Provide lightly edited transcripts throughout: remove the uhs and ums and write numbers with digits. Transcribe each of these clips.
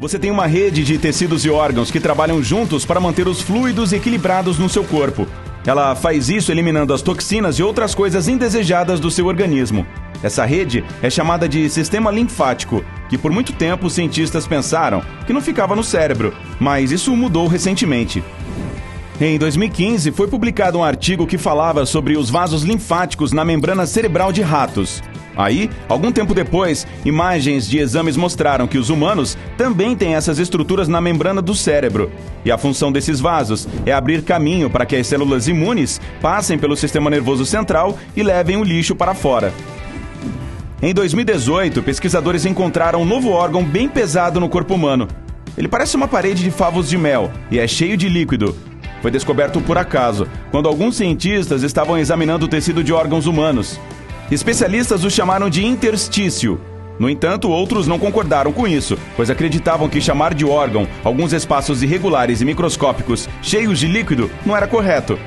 Você tem uma rede de tecidos e órgãos que trabalham juntos para manter os fluidos equilibrados no seu corpo. Ela faz isso eliminando as toxinas e outras coisas indesejadas do seu organismo. Essa rede é chamada de sistema linfático, que por muito tempo os cientistas pensaram que não ficava no cérebro, mas isso mudou recentemente. Em 2015, foi publicado um artigo que falava sobre os vasos linfáticos na membrana cerebral de ratos. Aí, algum tempo depois, imagens de exames mostraram que os humanos também têm essas estruturas na membrana do cérebro. E a função desses vasos é abrir caminho para que as células imunes passem pelo sistema nervoso central e levem o lixo para fora. Em 2018, pesquisadores encontraram um novo órgão bem pesado no corpo humano. Ele parece uma parede de favos de mel e é cheio de líquido. Foi descoberto por acaso, quando alguns cientistas estavam examinando o tecido de órgãos humanos. Especialistas o chamaram de interstício. No entanto, outros não concordaram com isso, pois acreditavam que chamar de órgão alguns espaços irregulares e microscópicos cheios de líquido não era correto.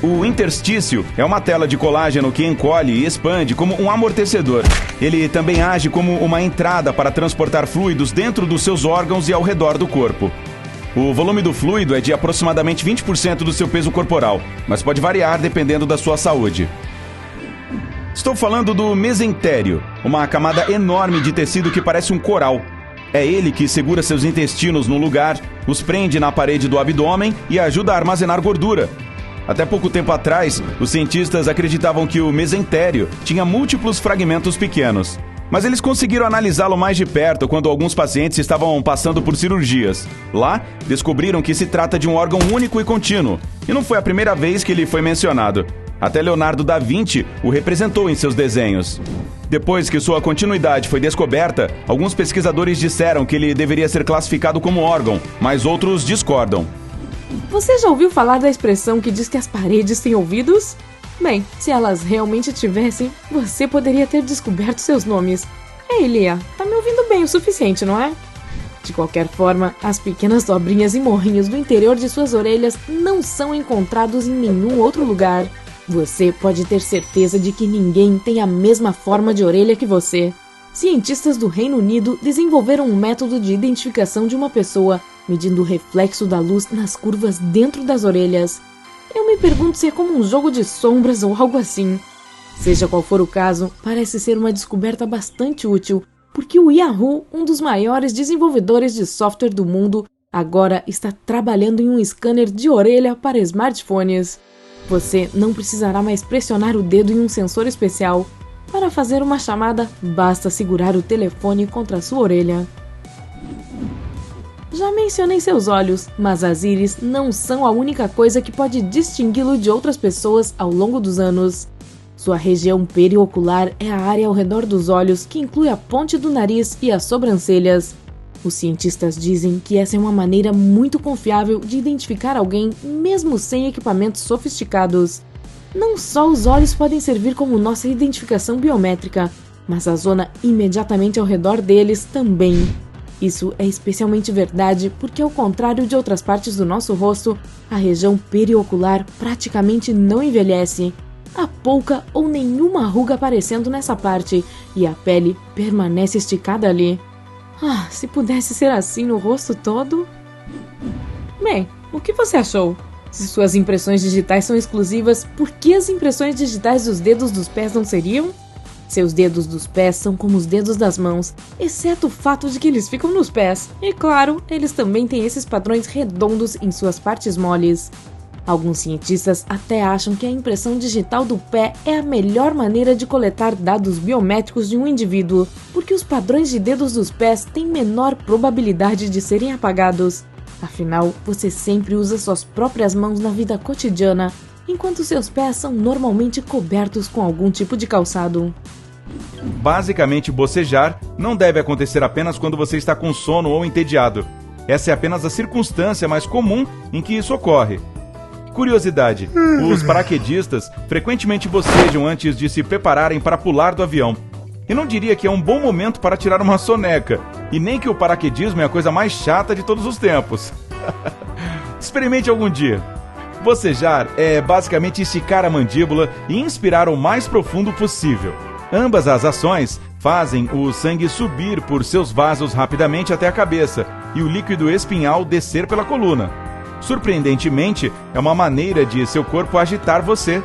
O interstício é uma tela de colágeno que encolhe e expande como um amortecedor. Ele também age como uma entrada para transportar fluidos dentro dos seus órgãos e ao redor do corpo. O volume do fluido é de aproximadamente 20% do seu peso corporal, mas pode variar dependendo da sua saúde. Estou falando do mesentério, uma camada enorme de tecido que parece um coral. É ele que segura seus intestinos no lugar, os prende na parede do abdômen e ajuda a armazenar gordura. Até pouco tempo atrás, os cientistas acreditavam que o mesentério tinha múltiplos fragmentos pequenos. Mas eles conseguiram analisá-lo mais de perto quando alguns pacientes estavam passando por cirurgias. Lá, descobriram que se trata de um órgão único e contínuo, e não foi a primeira vez que ele foi mencionado. Até Leonardo da Vinci o representou em seus desenhos. Depois que sua continuidade foi descoberta, alguns pesquisadores disseram que ele deveria ser classificado como órgão, mas outros discordam. Você já ouviu falar da expressão que diz que as paredes têm ouvidos? Bem, se elas realmente tivessem, você poderia ter descoberto seus nomes. Ei, Lia, tá me ouvindo bem o suficiente, não é? De qualquer forma, as pequenas dobrinhas e morrinhos do interior de suas orelhas não são encontrados em nenhum outro lugar. Você pode ter certeza de que ninguém tem a mesma forma de orelha que você. Cientistas do Reino Unido desenvolveram um método de identificação de uma pessoa, medindo o reflexo da luz nas curvas dentro das orelhas. Eu me pergunto se é como um jogo de sombras ou algo assim. Seja qual for o caso, parece ser uma descoberta bastante útil, porque o Yahoo, um dos maiores desenvolvedores de software do mundo, agora está trabalhando em um scanner de orelha para smartphones. Você não precisará mais pressionar o dedo em um sensor especial. Para fazer uma chamada, basta segurar o telefone contra a sua orelha. Já mencionei seus olhos, mas as íris não são a única coisa que pode distingui-lo de outras pessoas ao longo dos anos. Sua região periocular é a área ao redor dos olhos que inclui a ponte do nariz e as sobrancelhas. Os cientistas dizem que essa é uma maneira muito confiável de identificar alguém mesmo sem equipamentos sofisticados. Não só os olhos podem servir como nossa identificação biométrica, mas a zona imediatamente ao redor deles também. Isso é especialmente verdade porque, ao contrário de outras partes do nosso rosto, a região periocular praticamente não envelhece. Há pouca ou nenhuma ruga aparecendo nessa parte e a pele permanece esticada ali. Ah, se pudesse ser assim no rosto todo. Bem, o que você achou? Se suas impressões digitais são exclusivas, por que as impressões digitais dos dedos dos pés não seriam? Seus dedos dos pés são como os dedos das mãos, exceto o fato de que eles ficam nos pés. E claro, eles também têm esses padrões redondos em suas partes moles. Alguns cientistas até acham que a impressão digital do pé é a melhor maneira de coletar dados biométricos de um indivíduo, porque os padrões de dedos dos pés têm menor probabilidade de serem apagados. Afinal, você sempre usa suas próprias mãos na vida cotidiana, enquanto seus pés são normalmente cobertos com algum tipo de calçado. Basicamente, bocejar não deve acontecer apenas quando você está com sono ou entediado. Essa é apenas a circunstância mais comum em que isso ocorre. Curiosidade, os paraquedistas frequentemente bocejam antes de se prepararem para pular do avião. Eu não diria que é um bom momento para tirar uma soneca, e nem que o paraquedismo é a coisa mais chata de todos os tempos. Experimente algum dia. Bocejar é basicamente esticar a mandíbula e inspirar o mais profundo possível. Ambas as ações fazem o sangue subir por seus vasos rapidamente até a cabeça, e o líquido espinhal descer pela coluna. Surpreendentemente, é uma maneira de seu corpo agitar você.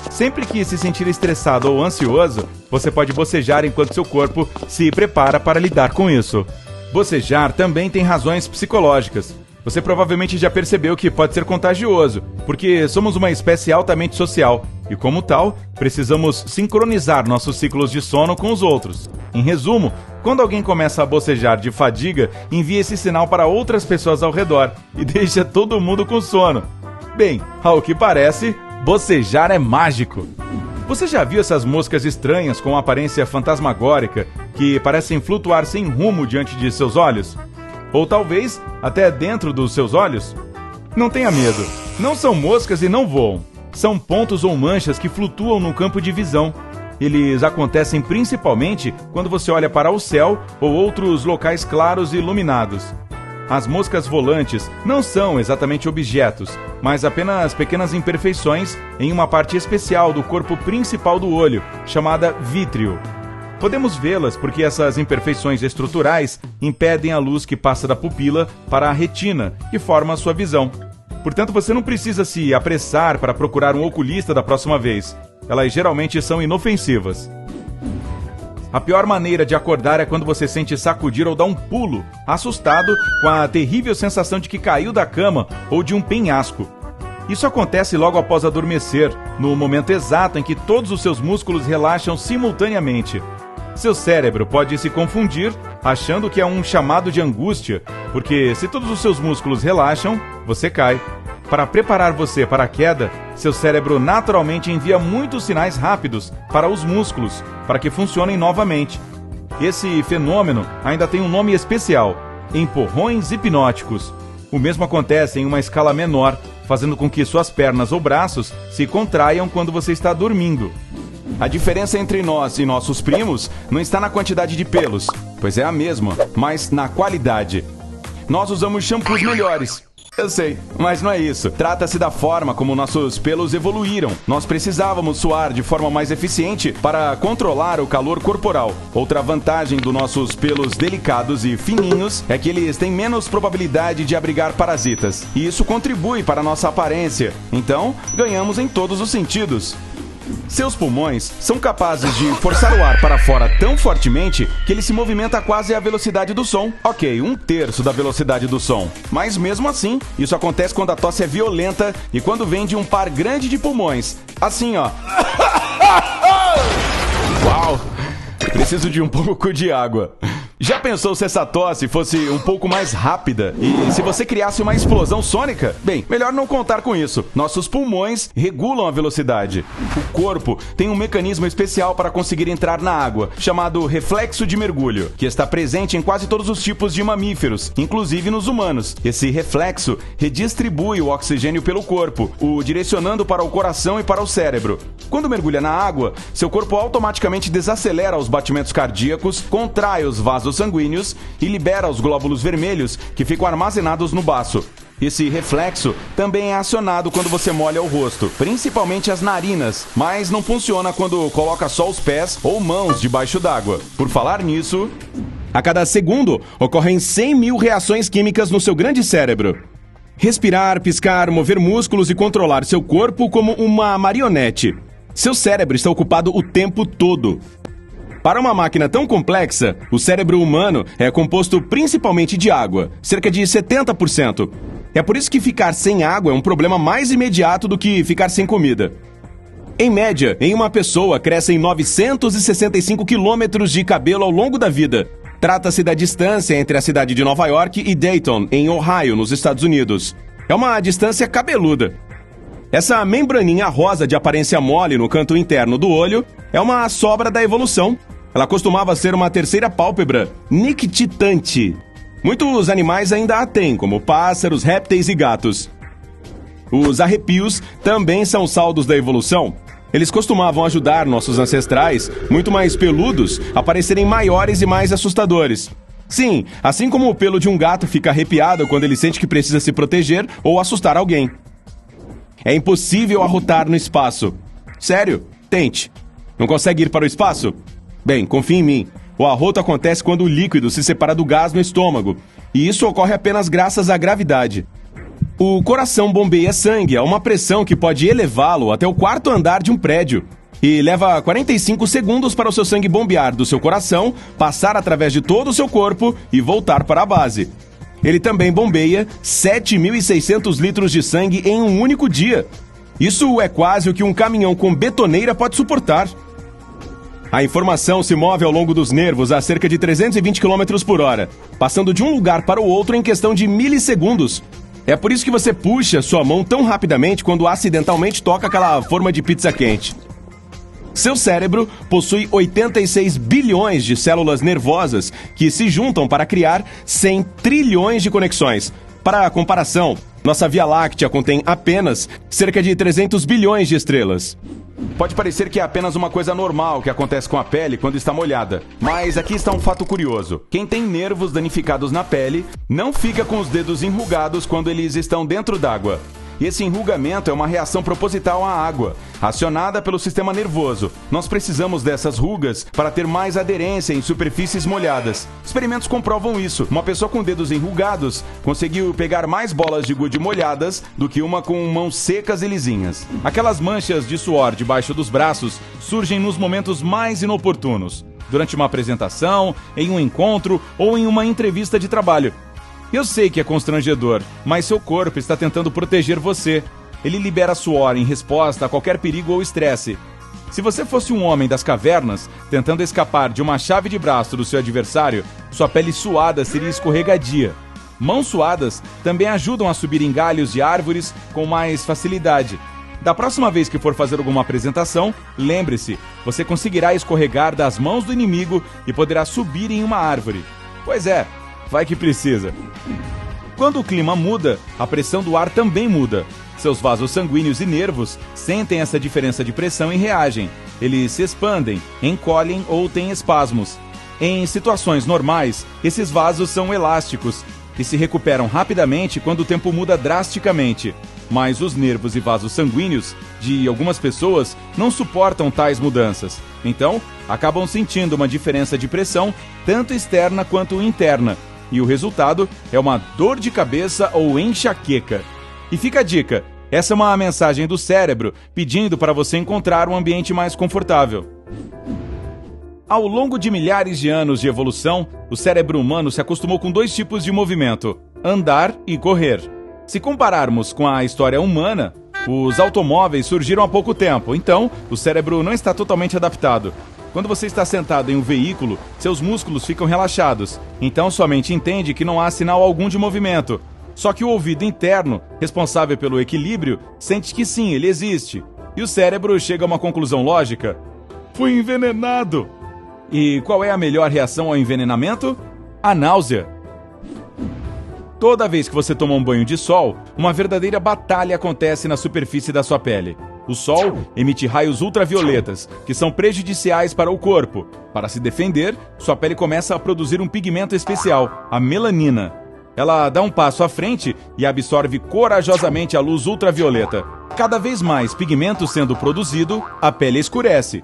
Sempre que se sentir estressado ou ansioso, você pode bocejar enquanto seu corpo se prepara para lidar com isso. Bocejar também tem razões psicológicas. Você provavelmente já percebeu que pode ser contagioso, porque somos uma espécie altamente social e, como tal, precisamos sincronizar nossos ciclos de sono com os outros. Em resumo, quando alguém começa a bocejar de fadiga, envia esse sinal para outras pessoas ao redor e deixa todo mundo com sono. Bem, ao que parece, bocejar é mágico. Você já viu essas moscas estranhas com aparência fantasmagórica que parecem flutuar sem rumo diante de seus olhos? Ou talvez até dentro dos seus olhos? Não tenha medo, não são moscas e não voam. São pontos ou manchas que flutuam no campo de visão. Eles acontecem principalmente quando você olha para o céu ou outros locais claros e iluminados. As moscas volantes não são exatamente objetos, mas apenas pequenas imperfeições em uma parte especial do corpo principal do olho, chamada vítreo. Podemos vê-las porque essas imperfeições estruturais impedem a luz que passa da pupila para a retina, que forma a sua visão. Portanto, você não precisa se apressar para procurar um oculista da próxima vez. Elas geralmente são inofensivas. A pior maneira de acordar é quando você sente sacudir ou dar um pulo, assustado com a terrível sensação de que caiu da cama ou de um penhasco. Isso acontece logo após adormecer, no momento exato em que todos os seus músculos relaxam simultaneamente. Seu cérebro pode se confundir, achando que é um chamado de angústia, porque se todos os seus músculos relaxam, você cai. Para preparar você para a queda, seu cérebro naturalmente envia muitos sinais rápidos para os músculos, para que funcionem novamente. Esse fenômeno ainda tem um nome especial: empurrões hipnóticos. O mesmo acontece em uma escala menor, fazendo com que suas pernas ou braços se contraiam quando você está dormindo. A diferença entre nós e nossos primos não está na quantidade de pelos, pois é a mesma, mas na qualidade. Nós usamos shampoos melhores. Eu sei, mas não é isso. Trata-se da forma como nossos pelos evoluíram. Nós precisávamos suar de forma mais eficiente para controlar o calor corporal. Outra vantagem dos nossos pelos delicados e fininhos é que eles têm menos probabilidade de abrigar parasitas. E isso contribui para a nossa aparência. Então, ganhamos em todos os sentidos. Seus pulmões são capazes de forçar o ar para fora tão fortemente que ele se movimenta quase à velocidade do som. Ok, 1/3 da velocidade do som. Mas mesmo assim, isso acontece quando a tosse é violenta e quando vem de um par grande de pulmões. Assim, ó. Uau! Preciso de um pouco de água. Já pensou se essa tosse fosse um pouco mais rápida? E se você criasse uma explosão sônica? Bem, melhor não contar com isso. Nossos pulmões regulam a velocidade. O corpo tem um mecanismo especial para conseguir entrar na água, chamado reflexo de mergulho, que está presente em quase todos os tipos de mamíferos, inclusive nos humanos. Esse reflexo redistribui o oxigênio pelo corpo, o direcionando para o coração e para o cérebro. Quando mergulha na água, seu corpo automaticamente desacelera os batimentos cardíacos, contrai os vasos sanguíneos e libera os glóbulos vermelhos que ficam armazenados no baço. Esse reflexo também é acionado quando você molha o rosto, principalmente as narinas, mas não funciona quando coloca só os pés ou mãos debaixo d'água. Por falar nisso, a cada segundo ocorrem 100 mil reações químicas no seu grande cérebro. Respirar, piscar, mover músculos e controlar seu corpo como uma marionete. Seu cérebro está ocupado o tempo todo. Para uma máquina tão complexa, o cérebro humano é composto principalmente de água, cerca de 70%. É por isso que ficar sem água é um problema mais imediato do que ficar sem comida. Em média, em uma pessoa crescem 965 quilômetros de cabelo ao longo da vida. Trata-se da distância entre a cidade de Nova York e Dayton, em Ohio, nos Estados Unidos. É uma distância cabeluda. Essa membraninha rosa de aparência mole no canto interno do olho é uma sobra da evolução. Ela costumava ser uma terceira pálpebra nictitante. Muitos animais ainda a têm, como pássaros, répteis e gatos. Os arrepios também são saldos da evolução. Eles costumavam ajudar nossos ancestrais, muito mais peludos, a parecerem maiores e mais assustadores. Sim, assim como o pelo de um gato fica arrepiado quando ele sente que precisa se proteger ou assustar alguém. É impossível arrotar no espaço. Sério, tente. Não consegue ir para o espaço? Bem, confie em mim. O arroto acontece quando o líquido se separa do gás no estômago. e isso ocorre apenas graças à gravidade. O coração bombeia sangue a uma pressão que pode elevá-lo até o 4º andar de um prédio. E leva 45 segundos para o seu sangue bombear do seu coração, passar através de todo o seu corpo e voltar para a base. Ele também bombeia 7.600 litros de sangue em um único dia. Isso é quase o que um caminhão com betoneira pode suportar. A informação se move ao longo dos nervos a cerca de 320 km por hora, passando de um lugar para o outro em questão de milissegundos. É por isso que você puxa sua mão tão rapidamente quando acidentalmente toca aquela forma de pizza quente. Seu cérebro possui 86 bilhões de células nervosas que se juntam para criar 100 trilhões de conexões. Para comparação, nossa Via Láctea contém apenas cerca de 300 bilhões de estrelas. Pode parecer que é apenas uma coisa normal que acontece com a pele quando está molhada, mas aqui está um fato curioso. Quem tem nervos danificados na pele não fica com os dedos enrugados quando eles estão dentro d'água. Esse enrugamento é uma reação proposital à água, acionada pelo sistema nervoso. Nós precisamos dessas rugas para ter mais aderência em superfícies molhadas. Experimentos comprovam isso. Uma pessoa com dedos enrugados conseguiu pegar mais bolas de gude molhadas do que uma com mãos secas e lisinhas. Aquelas manchas de suor debaixo dos braços surgem nos momentos mais inoportunos. Durante uma apresentação, em um encontro ou em uma entrevista de trabalho. Eu sei que é constrangedor, mas seu corpo está tentando proteger você. Ele libera suor em resposta a qualquer perigo ou estresse. Se você fosse um homem das cavernas, tentando escapar de uma chave de braço do seu adversário, sua pele suada seria escorregadia. Mãos suadas também ajudam a subir em galhos de árvores com mais facilidade. Da próxima vez que for fazer alguma apresentação, lembre-se, você conseguirá escorregar das mãos do inimigo e poderá subir em uma árvore. Pois é, vai que precisa. Quando o clima muda, a pressão do ar também muda. Seus vasos sanguíneos e nervos sentem essa diferença de pressão e reagem. Eles se expandem, encolhem ou têm espasmos. Em situações normais, esses vasos são elásticos e se recuperam rapidamente quando o tempo muda drasticamente. Mas os nervos e vasos sanguíneos de algumas pessoas não suportam tais mudanças. Então, acabam sentindo uma diferença de pressão, tanto externa quanto interna. E o resultado é uma dor de cabeça ou enxaqueca. E fica a dica, essa é uma mensagem do cérebro pedindo para você encontrar um ambiente mais confortável. Ao longo de milhares de anos de evolução, o cérebro humano se acostumou com 2 tipos de movimento, andar e correr. Se compararmos com a história humana, os automóveis surgiram há pouco tempo, então o cérebro não está totalmente adaptado. Quando você está sentado em um veículo, seus músculos ficam relaxados, então sua mente entende que não há sinal algum de movimento. Só que o ouvido interno, responsável pelo equilíbrio, sente que sim, ele existe. E o cérebro chega a uma conclusão lógica. Fui envenenado! E qual é a melhor reação ao envenenamento? A náusea. Toda vez que você toma um banho de sol, uma verdadeira batalha acontece na superfície da sua pele. O sol emite raios ultravioletas, que são prejudiciais para o corpo. Para se defender, sua pele começa a produzir um pigmento especial, a melanina. Ela dá um passo à frente e absorve corajosamente a luz ultravioleta. Cada vez mais pigmento sendo produzido, a pele escurece.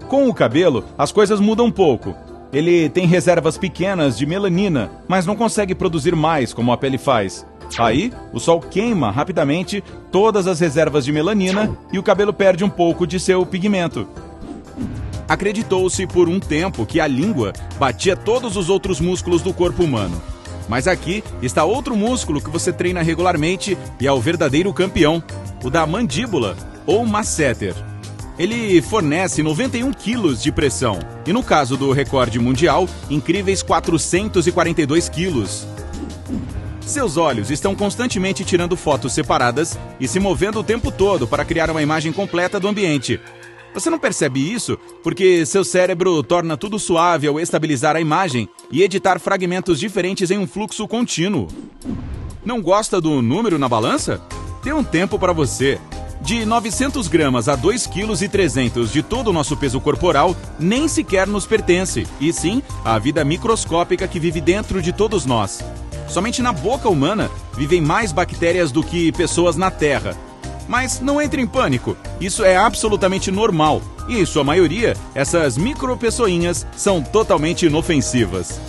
Com o cabelo, as coisas mudam um pouco. Ele tem reservas pequenas de melanina, mas não consegue produzir mais como a pele faz. Aí, o sol queima rapidamente todas as reservas de melanina e o cabelo perde um pouco de seu pigmento. Acreditou-se por um tempo que a língua batia todos os outros músculos do corpo humano. Mas aqui está outro músculo que você treina regularmente e é o verdadeiro campeão, o da mandíbula, ou masseter. Ele fornece 91 quilos de pressão e, no caso do recorde mundial, incríveis 442 quilos. Seus olhos estão constantemente tirando fotos separadas e se movendo o tempo todo para criar uma imagem completa do ambiente. Você não percebe isso porque seu cérebro torna tudo suave ao estabilizar a imagem e editar fragmentos diferentes em um fluxo contínuo. Não gosta do número na balança? Tem um tempo para você. De 900 gramas a 2,3 kg de todo o nosso peso corporal, nem sequer nos pertence, e sim à vida microscópica que vive dentro de todos nós. Somente na boca humana vivem mais bactérias do que pessoas na Terra. Mas não entre em pânico, isso é absolutamente normal, e em sua maioria, essas micropessoinhas são totalmente inofensivas.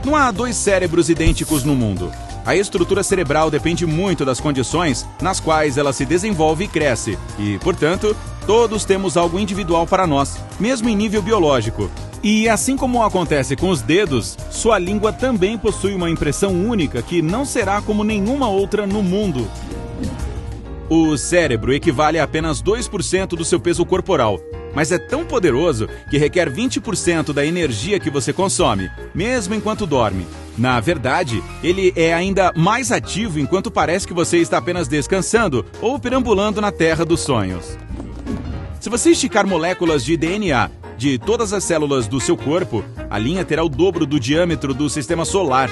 Não há dois cérebros idênticos no mundo. A estrutura cerebral depende muito das condições nas quais ela se desenvolve e cresce. E, portanto, todos temos algo individual para nós, mesmo em nível biológico. E assim como acontece com os dedos, sua língua também possui uma impressão única que não será como nenhuma outra no mundo. O cérebro equivale a apenas 2% do seu peso corporal, mas é tão poderoso que requer 20% da energia que você consome, mesmo enquanto dorme. Na verdade, ele é ainda mais ativo enquanto parece que você está apenas descansando ou perambulando na terra dos sonhos. Se você esticar moléculas de DNA de todas as células do seu corpo, a linha terá o dobro do diâmetro do sistema solar.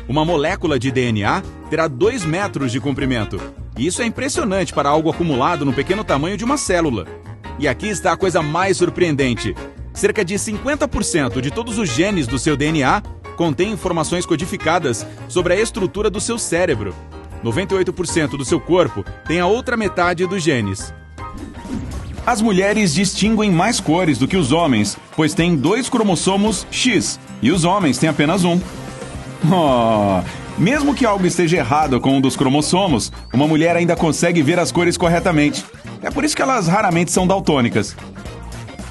Uma molécula de DNA terá 2 metros de comprimento. E isso é impressionante para algo acumulado no pequeno tamanho de uma célula. E aqui está a coisa mais surpreendente. Cerca de 50% de todos os genes do seu DNA contém informações codificadas sobre a estrutura do seu cérebro. 98% do seu corpo tem a outra metade dos genes. As mulheres distinguem mais cores do que os homens, pois têm 2 cromossomos X, e os homens têm apenas um. Mesmo que algo esteja errado com um dos cromossomos, uma mulher ainda consegue ver as cores corretamente. É por isso que elas raramente são daltônicas.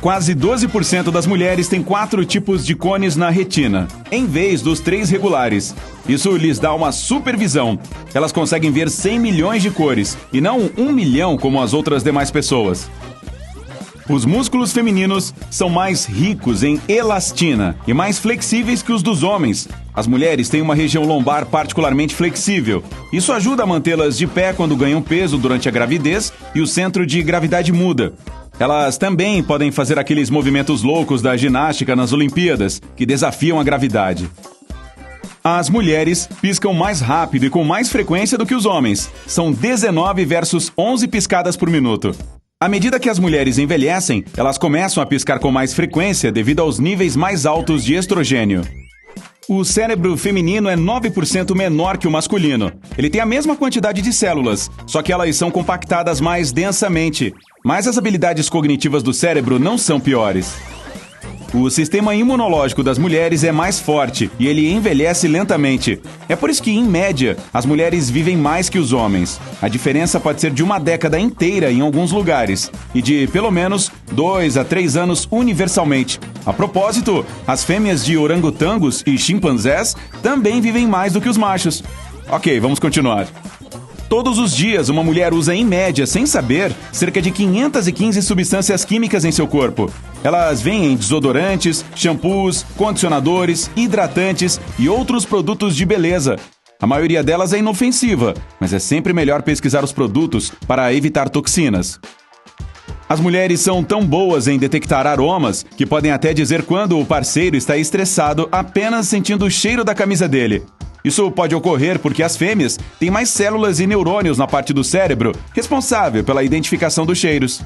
Quase 12% das mulheres têm 4 tipos de cones na retina, em vez dos 3 regulares. Isso lhes dá uma supervisão. Elas conseguem ver 100 milhões de cores, e não 1 milhão como as outras demais pessoas. Os músculos femininos são mais ricos em elastina e mais flexíveis que os dos homens. As mulheres têm uma região lombar particularmente flexível. Isso ajuda a mantê-las de pé quando ganham peso durante a gravidez e o centro de gravidade muda. Elas também podem fazer aqueles movimentos loucos da ginástica nas Olimpíadas, que desafiam a gravidade. As mulheres piscam mais rápido e com mais frequência do que os homens. São 19 versus 11 piscadas por minuto. À medida que as mulheres envelhecem, elas começam a piscar com mais frequência devido aos níveis mais altos de estrogênio. O cérebro feminino é 9% menor que o masculino. Ele tem a mesma quantidade de células, só que elas são compactadas mais densamente. Mas as habilidades cognitivas do cérebro não são piores. O sistema imunológico das mulheres é mais forte e ele envelhece lentamente. É por isso que, em média, as mulheres vivem mais que os homens. A diferença pode ser de uma década inteira em alguns lugares e de, pelo menos, 2 a 3 anos universalmente. A propósito, as fêmeas de orangotangos e chimpanzés também vivem mais do que os machos. Ok, vamos continuar. Todos os dias, uma mulher usa, em média, sem saber, cerca de 515 substâncias químicas em seu corpo. Elas vêm em desodorantes, shampoos, condicionadores, hidratantes e outros produtos de beleza. A maioria delas é inofensiva, mas é sempre melhor pesquisar os produtos para evitar toxinas. As mulheres são tão boas em detectar aromas que podem até dizer quando o parceiro está estressado apenas sentindo o cheiro da camisa dele. Isso pode ocorrer porque as fêmeas têm mais células e neurônios na parte do cérebro responsável pela identificação dos cheiros.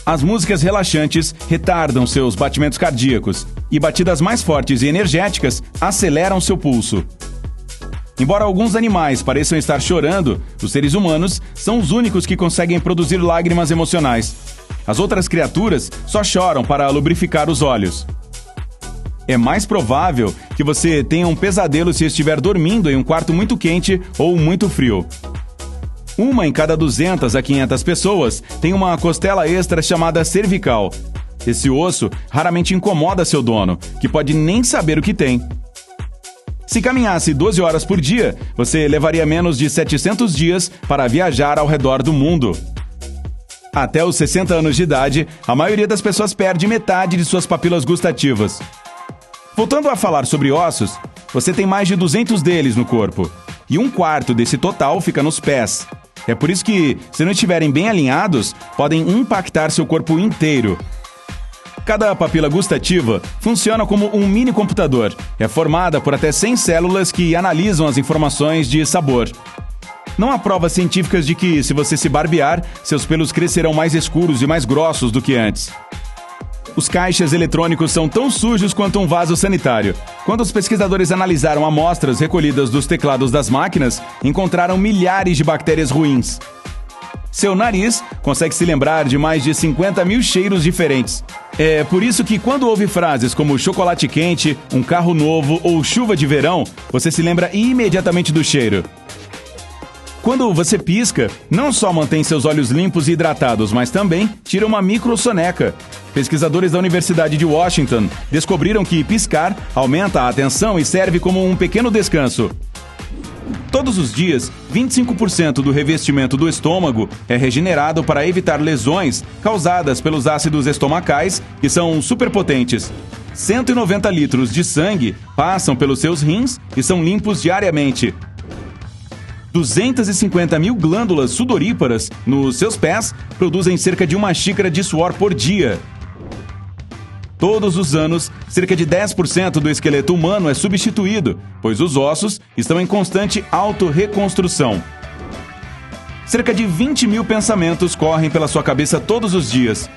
As músicas relaxantes retardam seus batimentos cardíacos e batidas mais fortes e energéticas aceleram seu pulso. Embora alguns animais pareçam estar chorando, os seres humanos são os únicos que conseguem produzir lágrimas emocionais. As outras criaturas só choram para lubrificar os olhos. É mais provável que você tenha um pesadelo se estiver dormindo em um quarto muito quente ou muito frio. 1 em cada 200 a 500 pessoas tem uma costela extra chamada cervical. Esse osso raramente incomoda seu dono, que pode nem saber o que tem. Se caminhasse 12 horas por dia, você levaria menos de 700 dias para viajar ao redor do mundo. Até os 60 anos de idade, a maioria das pessoas perde metade de suas papilas gustativas. Voltando a falar sobre ossos, você tem mais de 200 deles no corpo, e 1/4 desse total fica nos pés. É por isso que, se não estiverem bem alinhados, podem impactar seu corpo inteiro. Cada papila gustativa funciona como um mini computador. É formada por até 100 células que analisam as informações de sabor. Não há provas científicas de que, se você se barbear, seus pelos crescerão mais escuros e mais grossos do que antes. Os caixas eletrônicos são tão sujos quanto um vaso sanitário. Quando os pesquisadores analisaram amostras recolhidas dos teclados das máquinas, encontraram milhares de bactérias ruins. Seu nariz consegue se lembrar de mais de 50 mil cheiros diferentes. É por isso que quando ouve frases como chocolate quente, um carro novo ou chuva de verão, você se lembra imediatamente do cheiro. Quando você pisca, não só mantém seus olhos limpos e hidratados, mas também tira uma microsoneca. Pesquisadores da Universidade de Washington descobriram que piscar aumenta a atenção e serve como um pequeno descanso. Todos os dias, 25% do revestimento do estômago é regenerado para evitar lesões causadas pelos ácidos estomacais, que são superpotentes. 190 litros de sangue passam pelos seus rins e são limpos diariamente. 250 mil glândulas sudoríparas nos seus pés produzem cerca de 1 xícara de suor por dia. Todos os anos, cerca de 10% do esqueleto humano é substituído, pois os ossos estão em constante autorreconstrução. Cerca de 20 mil pensamentos correm pela sua cabeça todos os dias.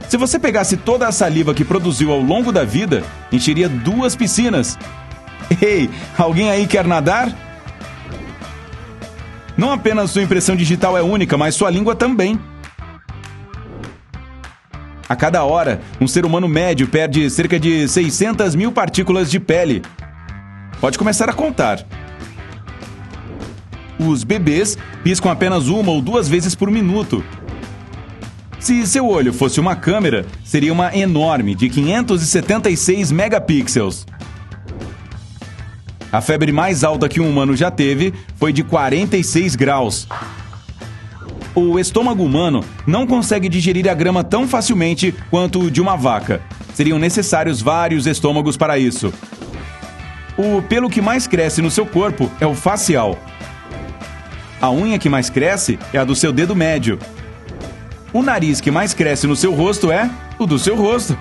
Se você pegasse toda a saliva que produziu ao longo da vida, encheria 2 piscinas. Ei, alguém aí quer nadar? Não apenas sua impressão digital é única, mas sua língua também. A cada hora, um ser humano médio perde cerca de 600 mil partículas de pele. Pode começar a contar. Os bebês piscam apenas 1 ou 2 vezes por minuto. Se seu olho fosse uma câmera, seria uma enorme, de 576 megapixels. A febre mais alta que um humano já teve foi de 46 graus. O estômago humano não consegue digerir a grama tão facilmente quanto o de uma vaca. Seriam necessários vários estômagos para isso. O pelo que mais cresce no seu corpo é o facial. A unha que mais cresce é a do seu dedo médio. O nariz que mais cresce no seu rosto é o do seu rosto.